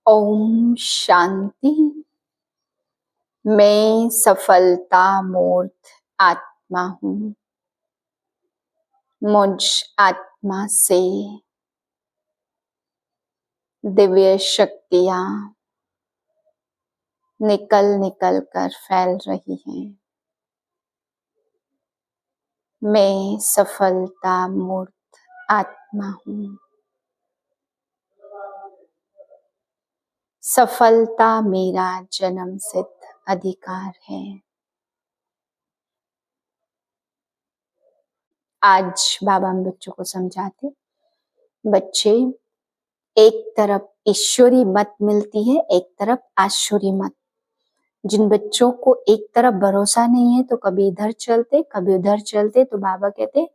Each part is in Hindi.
ओम शांति। मैं सफलता मूर्त आत्मा हूँ। मुझ आत्मा से दिव्य शक्तियाँ निकल निकल कर फैल रही हैं। मैं सफलता मूर्त आत्मा हूँ। सफलता मेरा जन्म सिद्ध अधिकार है। आज बाबा हम बच्चों को समझाते, बच्चे एक तरफ ईश्वरी मत मिलती है, एक तरफ आसुरी मत। जिन बच्चों को एक तरफ भरोसा नहीं है तो कभी इधर चलते कभी उधर चलते, तो बाबा कहते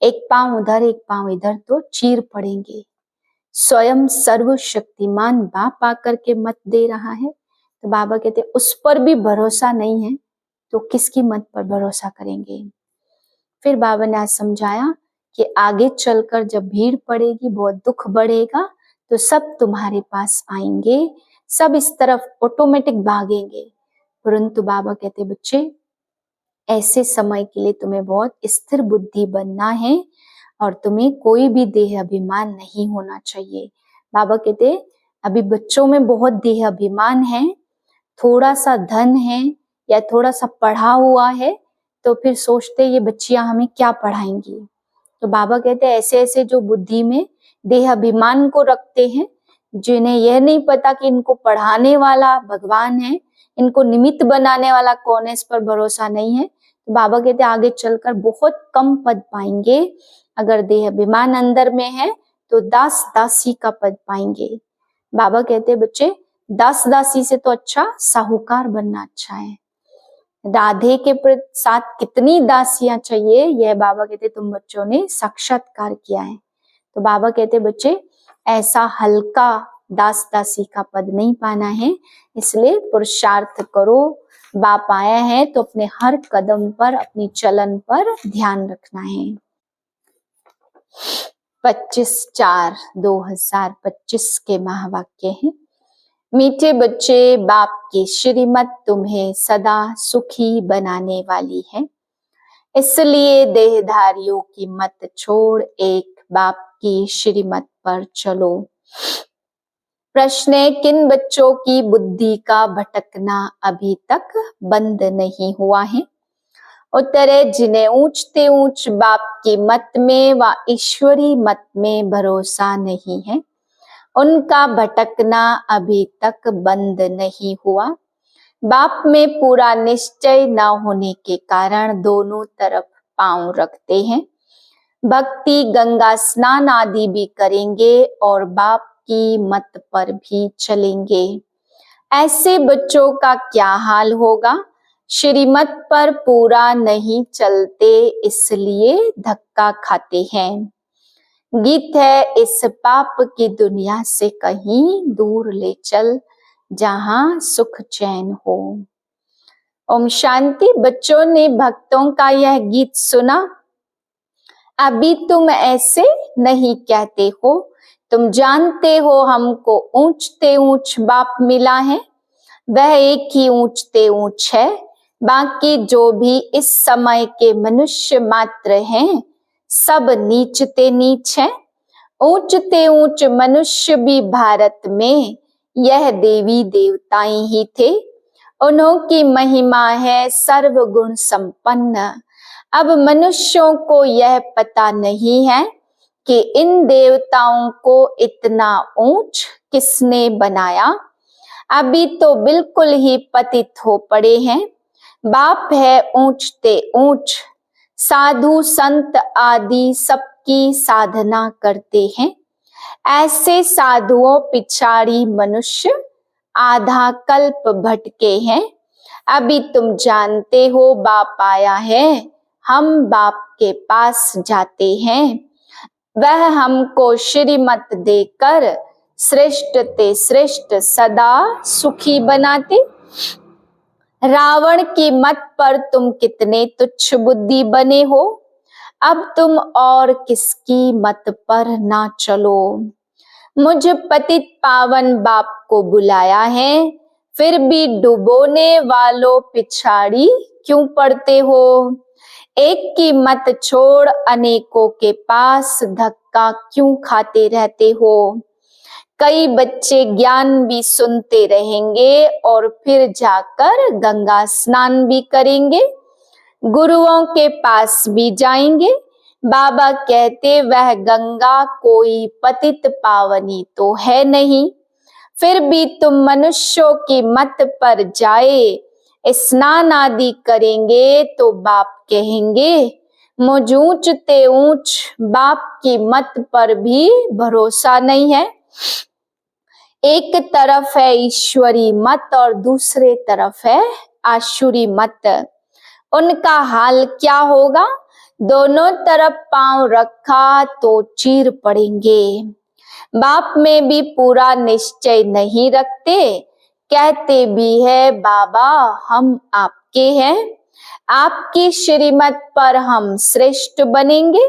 एक पांव उधर एक पांव इधर तो चीर पड़ेंगे। स्वयं सर्वशक्तिमान बाप आकर के मत दे रहा है, तो बाबा कहते उस पर भी भरोसा नहीं है तो किसकी मत पर भरोसा करेंगे। फिर बाबा ने आज समझाया कि आगे चलकर जब भीड़ पड़ेगी, बहुत दुख बढ़ेगा, तो सब तुम्हारे पास आएंगे, सब इस तरफ ऑटोमेटिक भागेंगे। परंतु बाबा कहते बच्चे ऐसे समय के लिए तुम्हें बहुत स्थिर बुद्धि बनना है और तुम्हें कोई भी देह अभिमान नहीं होना चाहिए। बाबा कहते अभी बच्चों में बहुत देह अभिमान है, थोड़ा सा धन है या थोड़ा सा पढ़ा हुआ है तो फिर सोचते ये बच्चियां हमें क्या पढ़ाएंगी। तो बाबा कहते हैं ऐसे ऐसे जो बुद्धि में देह अभिमान को रखते हैं, जिन्हें यह नहीं पता कि इनको पढ़ाने वाला भगवान है, इनको निमित्त बनाने वाला कौन है, इस पर भरोसा नहीं है, तो बाबा कहते हैं आगे चलकर बहुत कम पद पाएंगे। अगर देह अभिमान अंदर में है तो दास दासी का पद पाएंगे। बाबा कहते हैं बच्चे दास दासी से तो अच्छा साहूकार बनना अच्छा है। राधे के साथ कितनी दासियां चाहिए, यह बाबा कहते तुम बच्चों ने साक्षात्कार किया है। तो बाबा कहते बच्चे ऐसा हल्का दास दासी का पद नहीं पाना है, इसलिए पुरुषार्थ करो। बाप आया है तो अपने हर कदम पर अपनी चलन पर ध्यान रखना है। 25/4/2025 के महावाक्य हैं। मीठे बच्चे, बाप की श्रीमत तुम्हें सदा सुखी बनाने वाली है, इसलिए देहधारियों की मत छोड़ एक बाप की श्रीमत पर चलो। प्रश्न है किन बच्चों की बुद्धि का भटकना अभी तक बंद नहीं हुआ है। उत्तर है जिन्हें ऊंचते ऊंच बाप की मत में व ईश्वरी मत में भरोसा नहीं है, उनका भटकना अभी तक बंद नहीं हुआ। बाप में पूरा निश्चय न होने के कारण दोनों तरफ पांव रखते हैं। भक्ति गंगा स्नान आदि भी करेंगे और बाप की मत पर भी चलेंगे। ऐसे बच्चों का क्या हाल होगा, श्रीमत पर पूरा नहीं चलते इसलिए धक्का खाते हैं। गीत है इस पाप की दुनिया से कहीं दूर ले चल, जहां सुख चैन हो। ओम शांति। बच्चों ने भक्तों का यह गीत सुना। अभी तुम ऐसे नहीं कहते हो, तुम जानते हो हमको ऊंचते ऊंच बाप मिला है, वह एक ही ऊंचते ऊंच है, बाकी जो भी इस समय के मनुष्य मात्र हैं सब नीचते नीच हैं। ऊंचते ऊंच मनुष्य भी भारत में यह देवी देवताएं ही थे, उन्हों की महिमा है सर्वगुण संपन्न। अब मनुष्यों को यह पता नहीं है कि इन देवताओं को इतना ऊंच किसने बनाया। अभी तो बिल्कुल ही पतित हो पड़े हैं। बाप है ऊंचते ऊंच, साधु संत आदि सबकी साधना करते हैं। ऐसे साधुओं पिछाड़ी मनुष्य आधा कल्प भटके हैं। अभी तुम जानते हो बाप आया है, हम बाप के पास जाते हैं, वह हमको श्रीमत देकर श्रेष्ठ ते श्रेष्ठ सदा सुखी बनाते। रावण की मत पर तुम कितने तुच्छ बुद्धि बने हो, अब तुम और किसकी मत पर ना चलो। मुझ पतित पावन बाप को बुलाया है, फिर भी डुबोने वालों पिछाड़ी क्यों पड़ते हो। एक की मत छोड़ अनेकों के पास धक्का क्यों खाते रहते हो। कई बच्चे ज्ञान भी सुनते रहेंगे और फिर जाकर गंगा स्नान भी करेंगे, गुरुओं के पास भी जाएंगे। बाबा कहते वह गंगा कोई पतित पावनी तो है नहीं, फिर भी तुम मनुष्यों की मत पर जाए स्नान आदि करेंगे तो बाप कहेंगे मुझ ऊंचते ऊंच बाप की मत पर भी भरोसा नहीं है। एक तरफ है ईश्वरी मत और दूसरे तरफ है आसुरी मत, उनका हाल क्या होगा। दोनों तरफ पांव रखा तो चीर पड़ेंगे। बाप में भी पूरा निश्चय नहीं रखते, कहते भी है बाबा हम आपके हैं, आपकी श्रीमत पर हम श्रेष्ठ बनेंगे।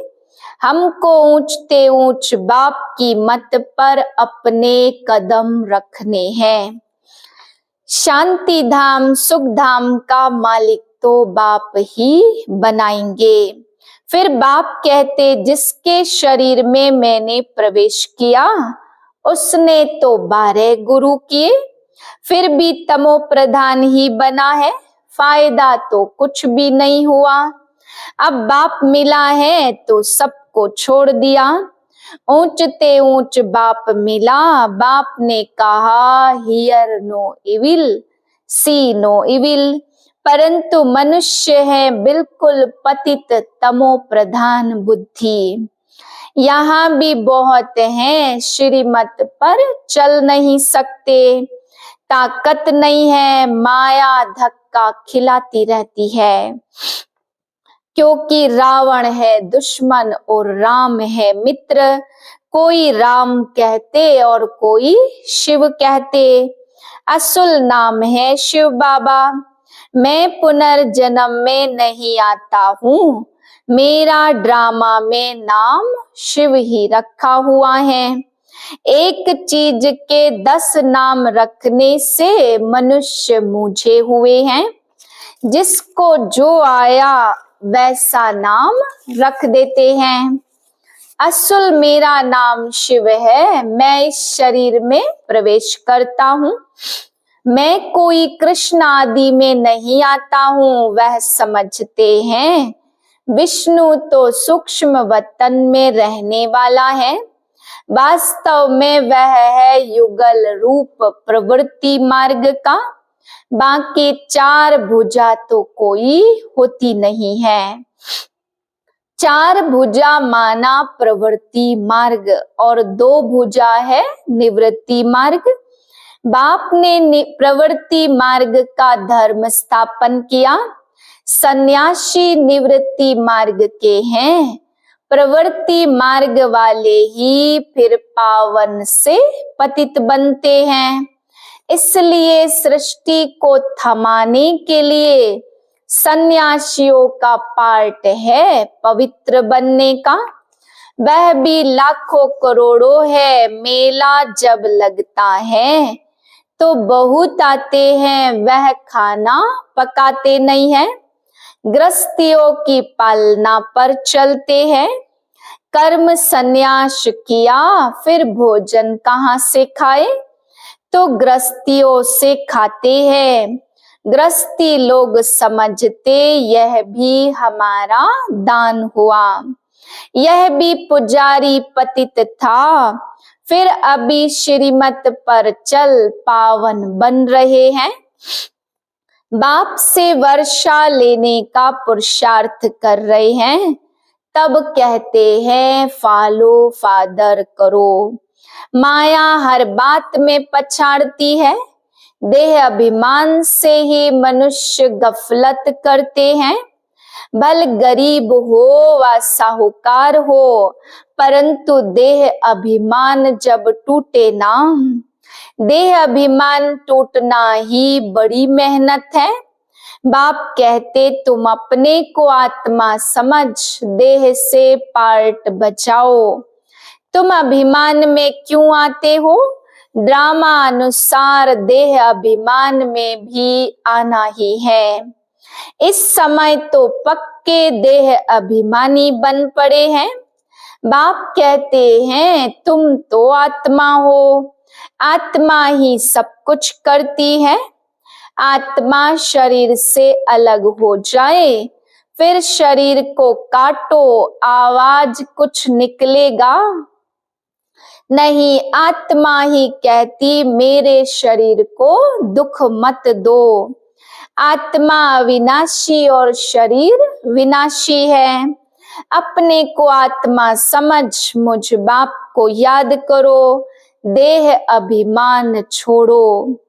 हमको ऊंचते ऊंच बाप की मत पर अपने कदम रखने हैं। शांति धाम सुख धाम का मालिक तो बाप ही बनाएंगे। फिर बाप कहते जिसके शरीर में मैंने प्रवेश किया उसने तो 12 गुरु किए, फिर भी तमो प्रधान ही बना है, फायदा तो कुछ भी नहीं हुआ। अब बाप मिला है तो सबको छोड़ दिया, ऊंचते ऊंच बाप मिला। बाप ने कहा hear no evil see no evil, परंतु मनुष्य है बिल्कुल पतित तमो प्रधान बुद्धि। यहाँ भी बहुत हैं श्रीमत पर चल नहीं सकते, ताकत नहीं है, माया धक्का खिलाती रहती है। क्योंकि रावण है दुश्मन और राम है मित्र, कोई राम कहते और कोई शिव कहते। असुल नाम है शिव बाबा, मैं पुनर्जन्म में नहीं आता हूँ, मेरा ड्रामा में नाम शिव ही रखा हुआ है। एक चीज के 10 नाम रखने से मनुष्य मूझे हुए हैं, जिसको जो आया वैसा नाम रख देते हैं। असल मेरा नाम शिव है, मैं इस शरीर में प्रवेश करता हूँ, मैं कोई कृष्ण आदि में नहीं आता हूँ, वह समझते हैं। विष्णु तो सूक्ष्म वतन में रहने वाला है, वास्तव में वह है युगल रूप प्रवृत्ति मार्ग का, बाकी 4 भुजा तो कोई होती नहीं है। 4 भुजा माना प्रवृत्ति मार्ग और 2 भुजा है निवृत्ति मार्ग। बाप ने प्रवृत्ति मार्ग का धर्म स्थापन किया, सन्यासी निवृत्ति मार्ग के हैं, प्रवृत्ति मार्ग वाले ही फिर पावन से पतित बनते हैं। इसलिए सृष्टि को थमाने के लिए सन्यासियों का पार्ट है पवित्र बनने का, वह भी लाखों करोड़ों है। मेला जब लगता है तो बहुत आते हैं, वह खाना पकाते नहीं है, गृहस्थियों की पालना पर चलते हैं। कर्म संन्यास किया फिर भोजन कहाँ से खाए, तो गृहस्थियों से खाते हैं। गृहस्थी लोग समझते यह भी हमारा दान हुआ, यह भी पुजारी पतित था, फिर अभी श्रीमत पर चल पावन बन रहे हैं। बाप से वर्षा लेने का पुरुषार्थ कर रहे हैं, तब कहते हैं फॉलो फादर करो। माया हर बात में पछाड़ती है, देह अभिमान से ही मनुष्य गफलत करते हैं। भल गरीब हो व साहूकार हो, परंतु देह अभिमान जब टूटे ना, देह अभिमान टूटना ही बड़ी मेहनत है। बाप कहते तुम अपने को आत्मा समझ देह से पार्ट बचाओ, तुम अभिमान में क्यों आते हो? ड्रामा अनुसार देह अभिमान में भी आना ही है। इस समय तो पक्के देह अभिमानी बन पड़े हैं। बाप कहते हैं तुम तो आत्मा हो, आत्मा ही सब कुछ करती है। आत्मा शरीर से अलग हो जाए, फिर शरीर को काटो, आवाज कुछ निकलेगा नहीं। आत्मा ही कहती मेरे शरीर को दुख मत दो। आत्मा अविनाशी और शरीर विनाशी है। अपने को आत्मा समझ मुझ बाप को याद करो, देह अभिमान छोड़ो।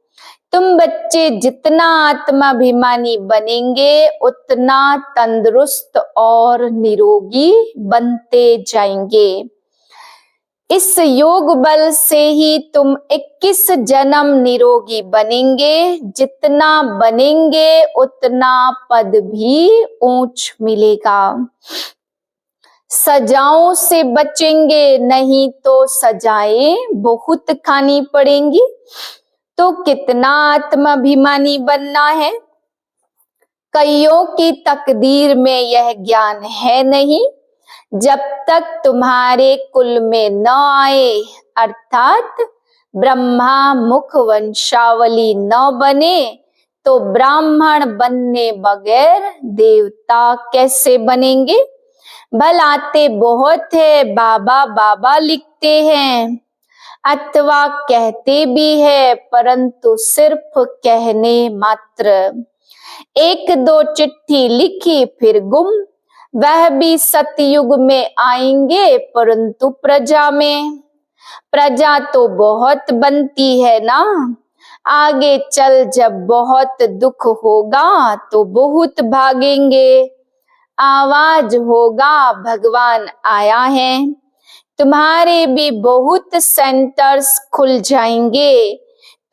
तुम बच्चे जितना आत्माभिमानी बनेंगे उतना तंदुरुस्त और निरोगी बनते जाएंगे। इस योग बल से ही तुम 21 जन्म निरोगी बनेंगे। जितना बनेंगे उतना पद भी ऊंच मिलेगा। सजाओं से बचेंगे, नहीं तो सजाएं बहुत खानी पड़ेंगी। तो कितना आत्माभिमानी बनना है? कईयों की तकदीर में यह ज्ञान है नहीं। जब तक तुम्हारे कुल में न आए, अर्थात ब्रह्मा मुख वंशावली न बने, तो ब्राह्मण बनने बगैर देवता कैसे बनेंगे? भल आते बहुत है, बाबा बाबा लिखते हैं अथवा कहते भी है, परंतु सिर्फ कहने मात्र। एक दो चिट्ठी लिखी फिर गुम, वह भी सतयुग में आएंगे परंतु प्रजा में। प्रजा तो बहुत बनती है ना, आगे चल जब बहुत दुख होगा तो बहुत भागेंगे। आवाज होगा भगवान आया है। तुम्हारे भी बहुत सेंटर्स खुल जाएंगे।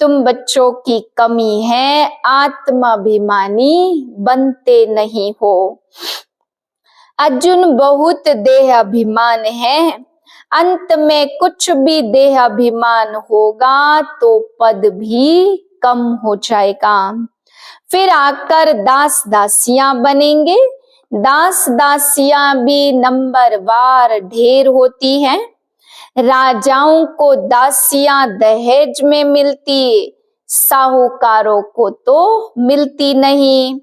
तुम बच्चों की कमी है, आत्माभिमानी बनते नहीं हो। अर्जुन बहुत देह अभिमान है। अंत में कुछ भी देह अभिमान होगा तो पद भी कम हो जाएगा। फिर आकर दास दासियां बनेंगे। दास दासियां भी नंबरवार ढेर होती हैं। राजाओं को दासियां दहेज में मिलती, साहूकारों को तो मिलती नहीं।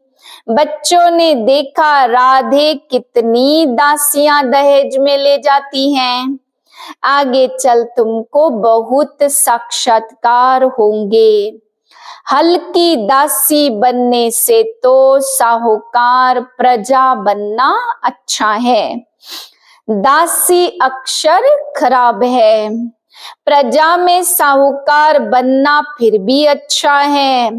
बच्चों ने देखा राधे कितनी दासियां दहेज में ले जाती हैं। आगे चल तुमको बहुत साक्षात्कार होंगे। हल्की दासी बनने से तो साहूकार प्रजा बनना अच्छा है। दासी अक्षर खराब है। प्रजा में साहूकार बनना फिर भी अच्छा है।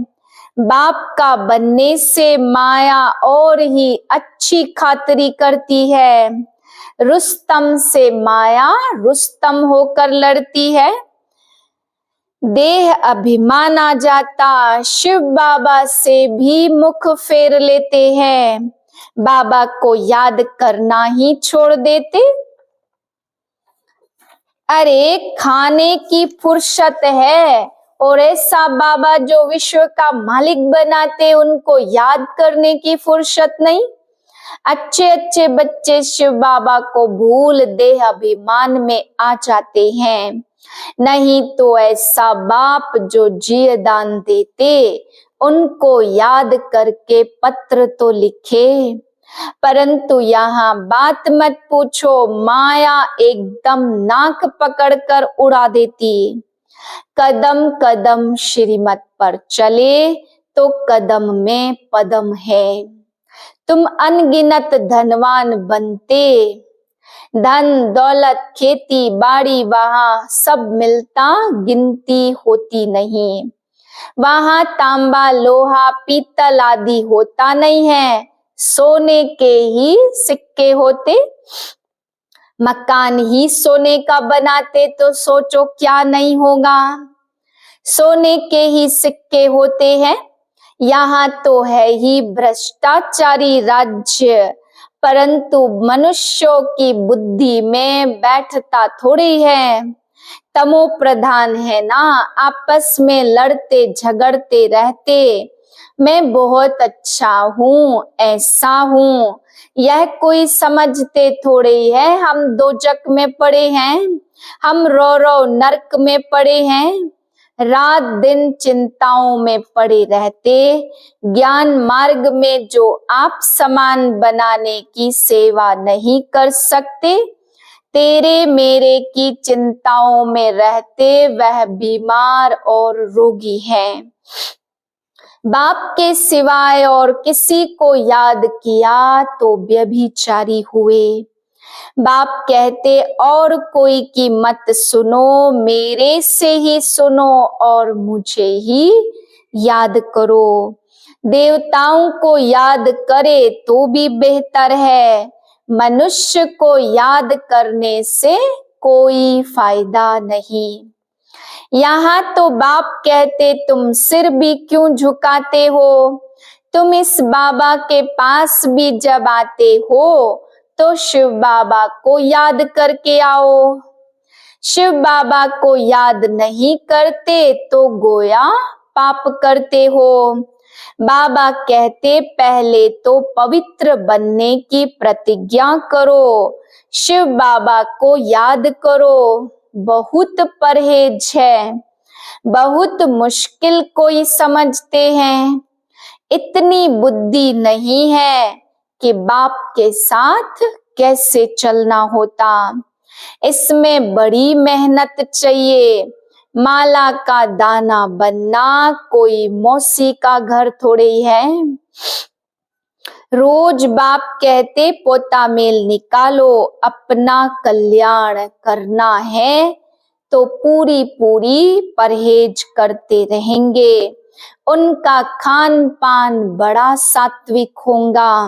बाप का बनने से माया और ही अच्छी खातिरी करती है। रुस्तम से माया रुस्तम होकर लड़ती है। देह अभिमान आ जाता, शिव बाबा से भी मुख फेर लेते हैं। बाबा को याद करना ही छोड़ देते। अरे खाने की फुर्सत है और ऐसा बाबा जो विश्व का मालिक बनाते, उनको याद करने की फुर्सत नहीं। अच्छे अच्छे बच्चे शिव बाबा को भूल देह अभिमान में आ जाते हैं। नहीं तो ऐसा बाप जो जिय दान देते, उनको याद करके पत्र तो लिखे। परंतु यहाँ बात मत पूछो, माया एकदम नाक पकड़कर उड़ा देती। कदम कदम श्रीमत पर चले तो कदम में पदम है। तुम अनगिनत धनवान बनते। धन दौलत खेती बाड़ी वहां सब मिलता, गिनती होती नहीं। वहां तांबा लोहा पीतल आदि होता नहीं है, सोने के ही सिक्के होते। मकान ही सोने का बनाते तो सोचो क्या नहीं होगा। सोने के ही सिक्के होते हैं। यहाँ तो है ही भ्रष्टाचारी राज्य। परंतु मनुष्यों की बुद्धि में बैठता थोड़ी है। तमो प्रधान है ना, आपस में लड़ते झगड़ते रहते। मैं बहुत अच्छा हूँ, ऐसा हूँ, यह कोई समझते थोड़े ही है। हम दोजक में पड़े हैं, हम रो रो नरक में पड़े हैं। रात दिन चिंताओं में पड़े रहते। ज्ञान मार्ग में जो आप समान बनाने की सेवा नहीं कर सकते, तेरे मेरे की चिंताओं में रहते वह बीमार और रोगी है। बाप के सिवाय और किसी को याद किया तो व्यभिचारी हुए। बाप कहते और कोई की मत सुनो, मेरे से ही सुनो और मुझे ही याद करो। देवताओं को याद करे तो भी बेहतर है, मनुष्य को याद करने से कोई फायदा नहीं। यहाँ तो बाप कहते तुम सिर भी क्यों झुकाते हो, तुम इस बाबा के पास भी जब आते हो तो शिव बाबा को याद करके आओ। शिव बाबा को याद नहीं करते तो गोया पाप करते हो। बाबा कहते पहले तो पवित्र बनने की प्रतिज्ञा करो, शिव बाबा को याद करो। बहुत परहेज है, बहुत मुश्किल कोई समझते हैं। इतनी बुद्धि नहीं है कि बाप के साथ कैसे चलना होता। इसमें बड़ी मेहनत चाहिए। माला का दाना बनना कोई मौसी का घर थोड़े ही है। रोज बाप कहते पोता मेल निकालो, अपना कल्याण करना है तो पूरी पूरी परहेज करते रहेंगे। उनका खान पान बड़ा सात्विक होगा।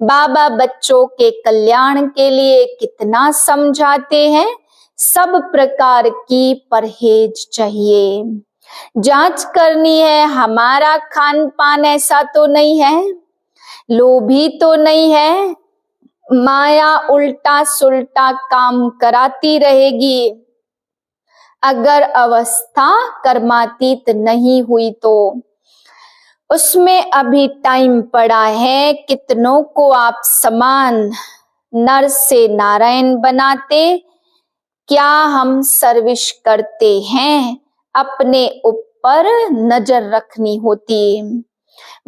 बाबा बच्चों के कल्याण के लिए कितना समझाते हैं, सब प्रकार की परहेज चाहिए। जांच करनी है हमारा खान पान ऐसा तो नहीं है, लोभी तो नहीं है, माया उल्टा सुल्टा काम कराती रहेगी। अगर अवस्था कर्मातीत नहीं हुई तो उसमें अभी टाइम पड़ा है। कितनों को आप समान नर से नारायण बनाते, क्या हम सर्विस करते हैं, अपने ऊपर नजर रखनी होती।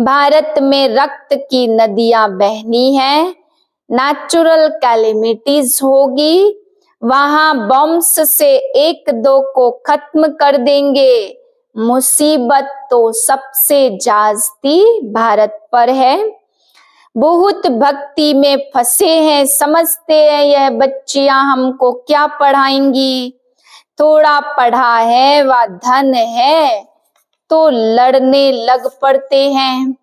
भारत में रक्त की नदियां बहनी है, नेचुरल कैलेमिटीज होगी, वहां बॉम्ब्स से एक दो को खत्म कर देंगे। मुसीबत तो सबसे जास्ती भारत पर है। बहुत भक्ति में फंसे हैं, समझते हैं यह बच्चियां हमको क्या पढ़ाएंगी। थोड़ा पढ़ा है व धन है तो लड़ने लग पड़ते हैं।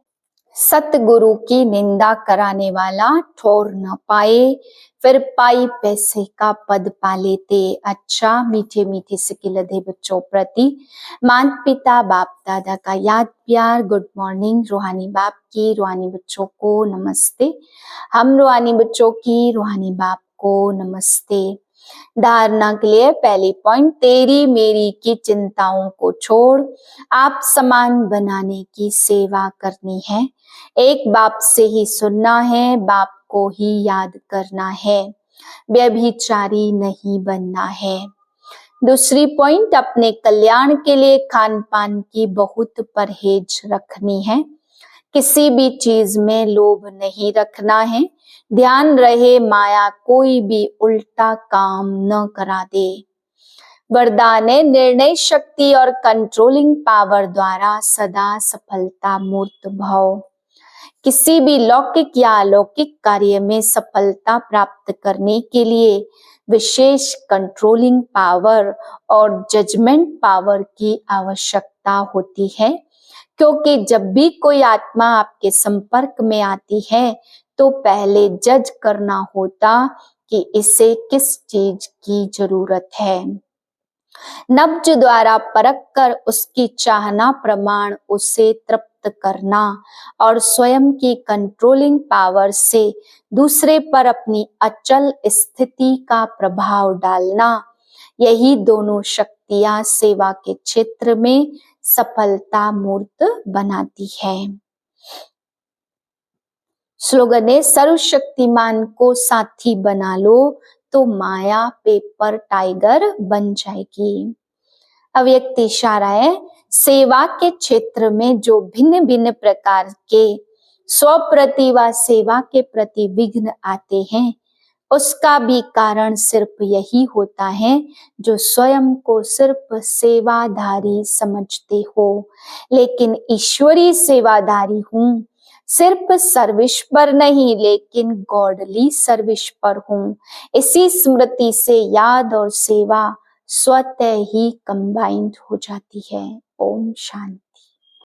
सतगुरु की निंदा कराने वाला ठोर न पाए, फिर पाई पैसे का पद पा लेते। अच्छा मीठे मीठे सिकिलधे बच्चों प्रति माता पिता बाप दादा का याद प्यार। गुड मॉर्निंग रूहानी बाप की रूहानी बच्चों को नमस्ते। हम रूहानी बच्चों की रूहानी बाप को नमस्ते। धारणा के लिए पहली पॉइंट, तेरी मेरी की चिंताओं को छोड़ आप समान बनाने की सेवा करनी है। एक बाप से ही सुनना है, बाप को ही याद करना है, व्यभिचारी नहीं बनना है। दूसरी पॉइंट, अपने कल्याण के लिए खान पान की बहुत परहेज रखनी है। किसी भी चीज में लोभ नहीं रखना है। ध्यान रहे माया कोई भी उल्टा काम न करा दे। वरदान है निर्णय शक्ति और कंट्रोलिंग पावर द्वारा सदा सफलता मूर्त भव। किसी भी लौकिक या अलौकिक कार्य में सफलता प्राप्त करने के लिए विशेष कंट्रोलिंग पावर और जजमेंट पावर की आवश्यकता होती है, क्योंकि जब भी कोई आत्मा आपके संपर्क में आती है तो पहले जज करना होता कि इसे किस चीज की जरूरत है। नब्ज द्वारा परख कर उसकी चाहना प्रमाण उसे तृप्त करना और स्वयं की कंट्रोलिंग पावर से दूसरे पर अपनी अचल स्थिति का प्रभाव डालना, यही दोनों शक्तियां सेवा के क्षेत्र में सफलता मूर्त बनाती है। स्लोगन है, सर्वशक्तिमान को साथी बना लो तो माया पेपर टाइगर बन जाएगी। अव्यक्त इशारा है, सेवा के क्षेत्र में जो भिन्न भिन्न प्रकार के स्वप्रति व सेवा के प्रति विघ्न आते हैं, उसका भी कारण सिर्फ यही होता है जो स्वयं को सिर्फ सेवाधारी समझते हो। लेकिन ईश्वरीय सेवाधारी हूँ, सिर्फ सर्विस पर नहीं लेकिन गॉडली सर्विस पर हूँ। इसी स्मृति से याद और सेवा स्वतः ही कंबाइंड हो जाती है। ओम शांति।